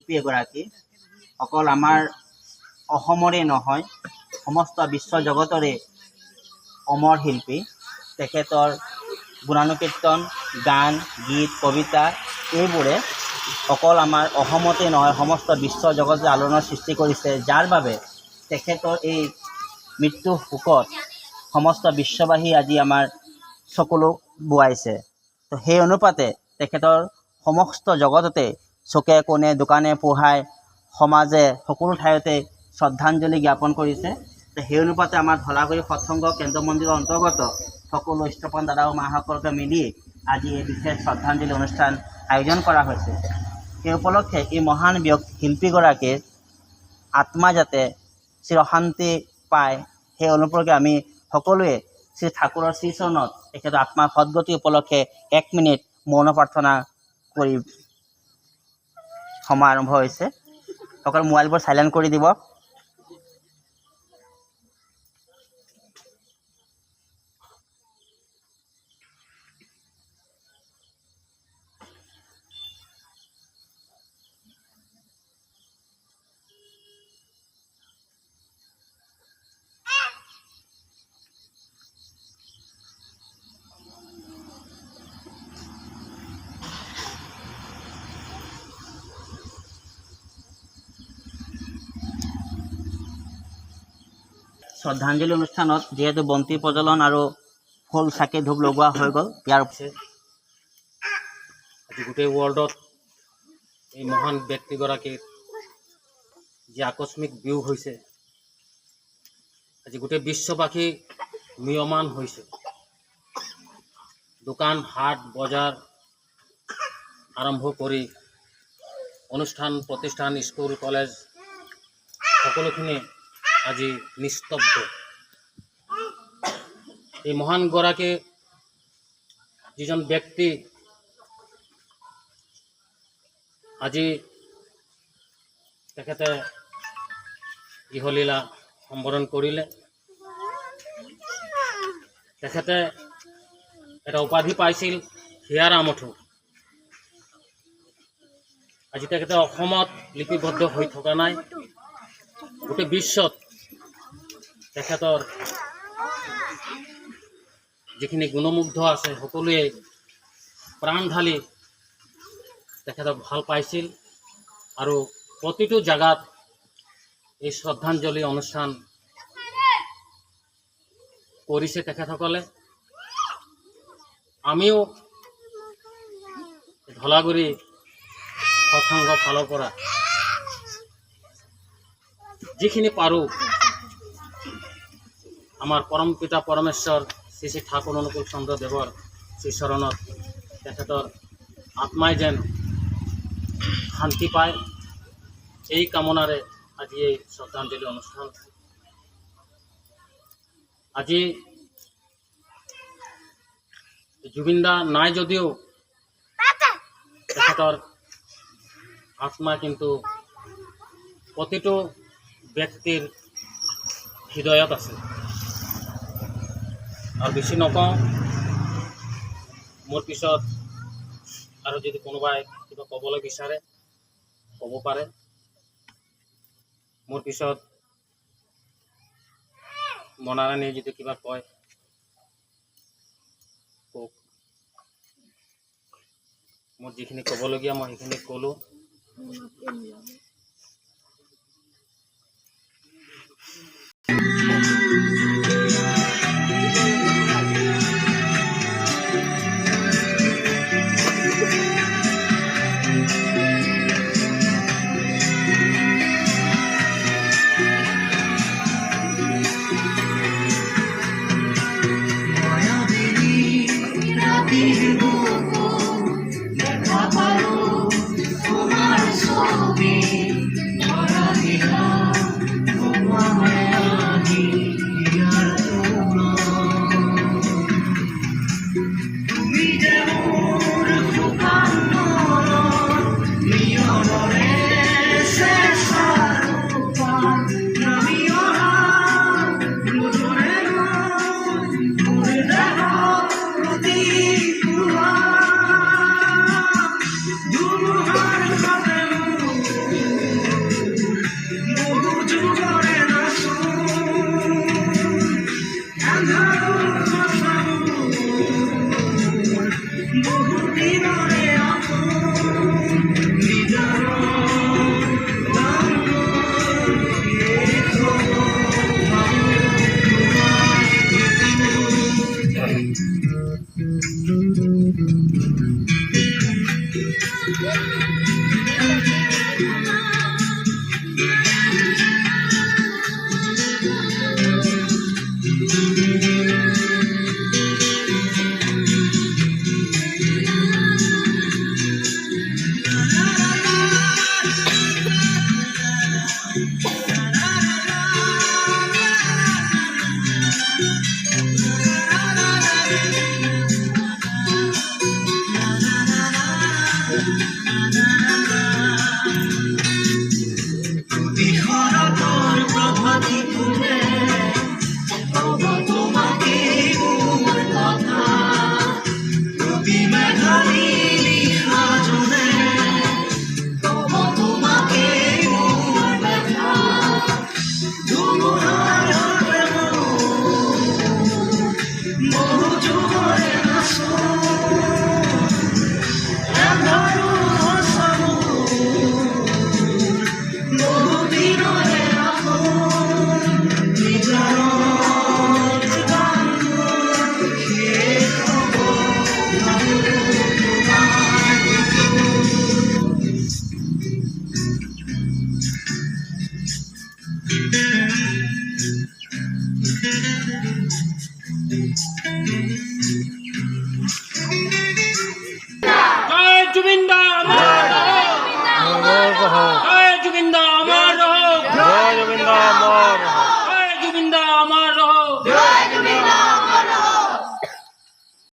শিল্পী এগৰাকী অকল আমাৰ অসমৰে নহয় সমস্ত বিশ্ব জগতৰে অমৰ শিল্পী। তেখেতৰ গুণানুকীৰ্তন গান গীত কবিতা এইবোৰে অকল আমাৰ অসমতে নহয় সমস্ত বিশ্ব জগতে আলোড়নৰ সৃষ্টি কৰিছে, যাৰ বাবে তেখেতৰ এই মৃত্যু শোকত সমস্ত বিশ্ববাসী আজি আমাৰ চকুলো বোৱাইছে। তো সেই অনুপাতে তেখেতৰ সমস্ত জগততে চুকে কোণে দোকানে পোহাৰে সমাজে সকলো ঠাইতে শ্ৰদ্ধাঞ্জলি জ্ঞাপন কৰিছে। তো সেই অনুপাতে আমাৰ ধলাগুৰি সৎসংগ কেন্দ্ৰ মন্দিৰৰ অন্তৰ্গত সকলো ইষ্টপন দাদা আৰু মাসকলকে মিলি আজি এই বিশেষ শ্ৰদ্ধাঞ্জলি অনুষ্ঠান আয়োজন কৰা হৈছে। সেই উপলক্ষে এই মহান শিল্পীগৰাকীৰ আত্মা যাতে চিৰশান্তি পায় সেই অনুপলক্ষে আমি সকলোৱে শ্ৰী ঠাকুৰৰ শ্ৰীচৰণত তেখেতৰ আত্মাৰ সদ্গতি উপলক্ষে 1 মিনিট মৌন প্ৰাৰ্থনা কৰি সময় আৰম্ভ হৈছে। সকলো মোবাইলবোৰ চাইলেণ্ট কৰি দিব। শ্ৰদ্ধাঞ্জলি অনুষ্ঠানত যিহেতু বন্তি প্ৰজ্বলন আৰু ফুল চাকি ধূপ লগোৱা হৈ গ'ল, ইয়াৰ পিছত আজি গোটেই ৱৰ্ল্ডত এই মহান ব্যক্তিগৰাকীৰ যি আকস্মিক বিয়োগ হৈছে, আজি গোটেই বিশ্ববাসী ম্ৰিয়মান হৈছে। দোকান হাট বজাৰ আৰম্ভ কৰি অনুষ্ঠান প্ৰতিষ্ঠান স্কুল কলেজ সকলোখিনি আজি নিস্তব্ধ। এই মহানগৰাকী যিজন ব্যক্তি আজি তেখেতে ইহলীলা সম্বোধন কৰিলে। তেখেতে এটা উপাধি পাইছিল হিয়াৰ আমঠু। আজি তেখেতে অসমত লিপিবদ্ধ হৈ থকা নাই, গোটেই বিশ্বত তেখেতৰ যিখিনি গুণমুগ্ধ আছে সকলোৱে প্ৰাণ ঢালি তেখেতক ভাল পাইছিল আৰু প্ৰতিটো জাগাত এই শ্ৰদ্ধাঞ্জলি অনুষ্ঠান কৰিছে তেখেতসকলে। আমিও ধলাগুৰি সৎসংগ ফালৰ পৰা যিখিনি পাৰোঁ আমাৰ পৰম পিতা পৰমেশ্বৰ শ্ৰী শ্ৰী ঠাকুৰ অনুকূল চন্দ্ৰ দেৱৰ শ্ৰীচৰণত তেখেতৰ আত্মাই যেন শান্তি পায় এই কামনাৰে আজি এই শ্ৰদ্ধাঞ্জলি অনুষ্ঠান। আজি জুবিন দা নাই যদিও তেখেতৰ আত্মা কিন্তু প্ৰতিটো ব্যক্তিৰ হৃদয়ত আছে। আৰু বেছি নকওঁ, মোৰ পিছত আৰু যদি কোনোবাই কিবা ক'বলৈ বিচাৰে ক'ব পাৰে। মোৰ পিছত মনাৰাণী যদি কিবা কয় কওক। মোৰ যিখিনি ক'বলগীয়া মই সেইখিনি ক'লোঁ।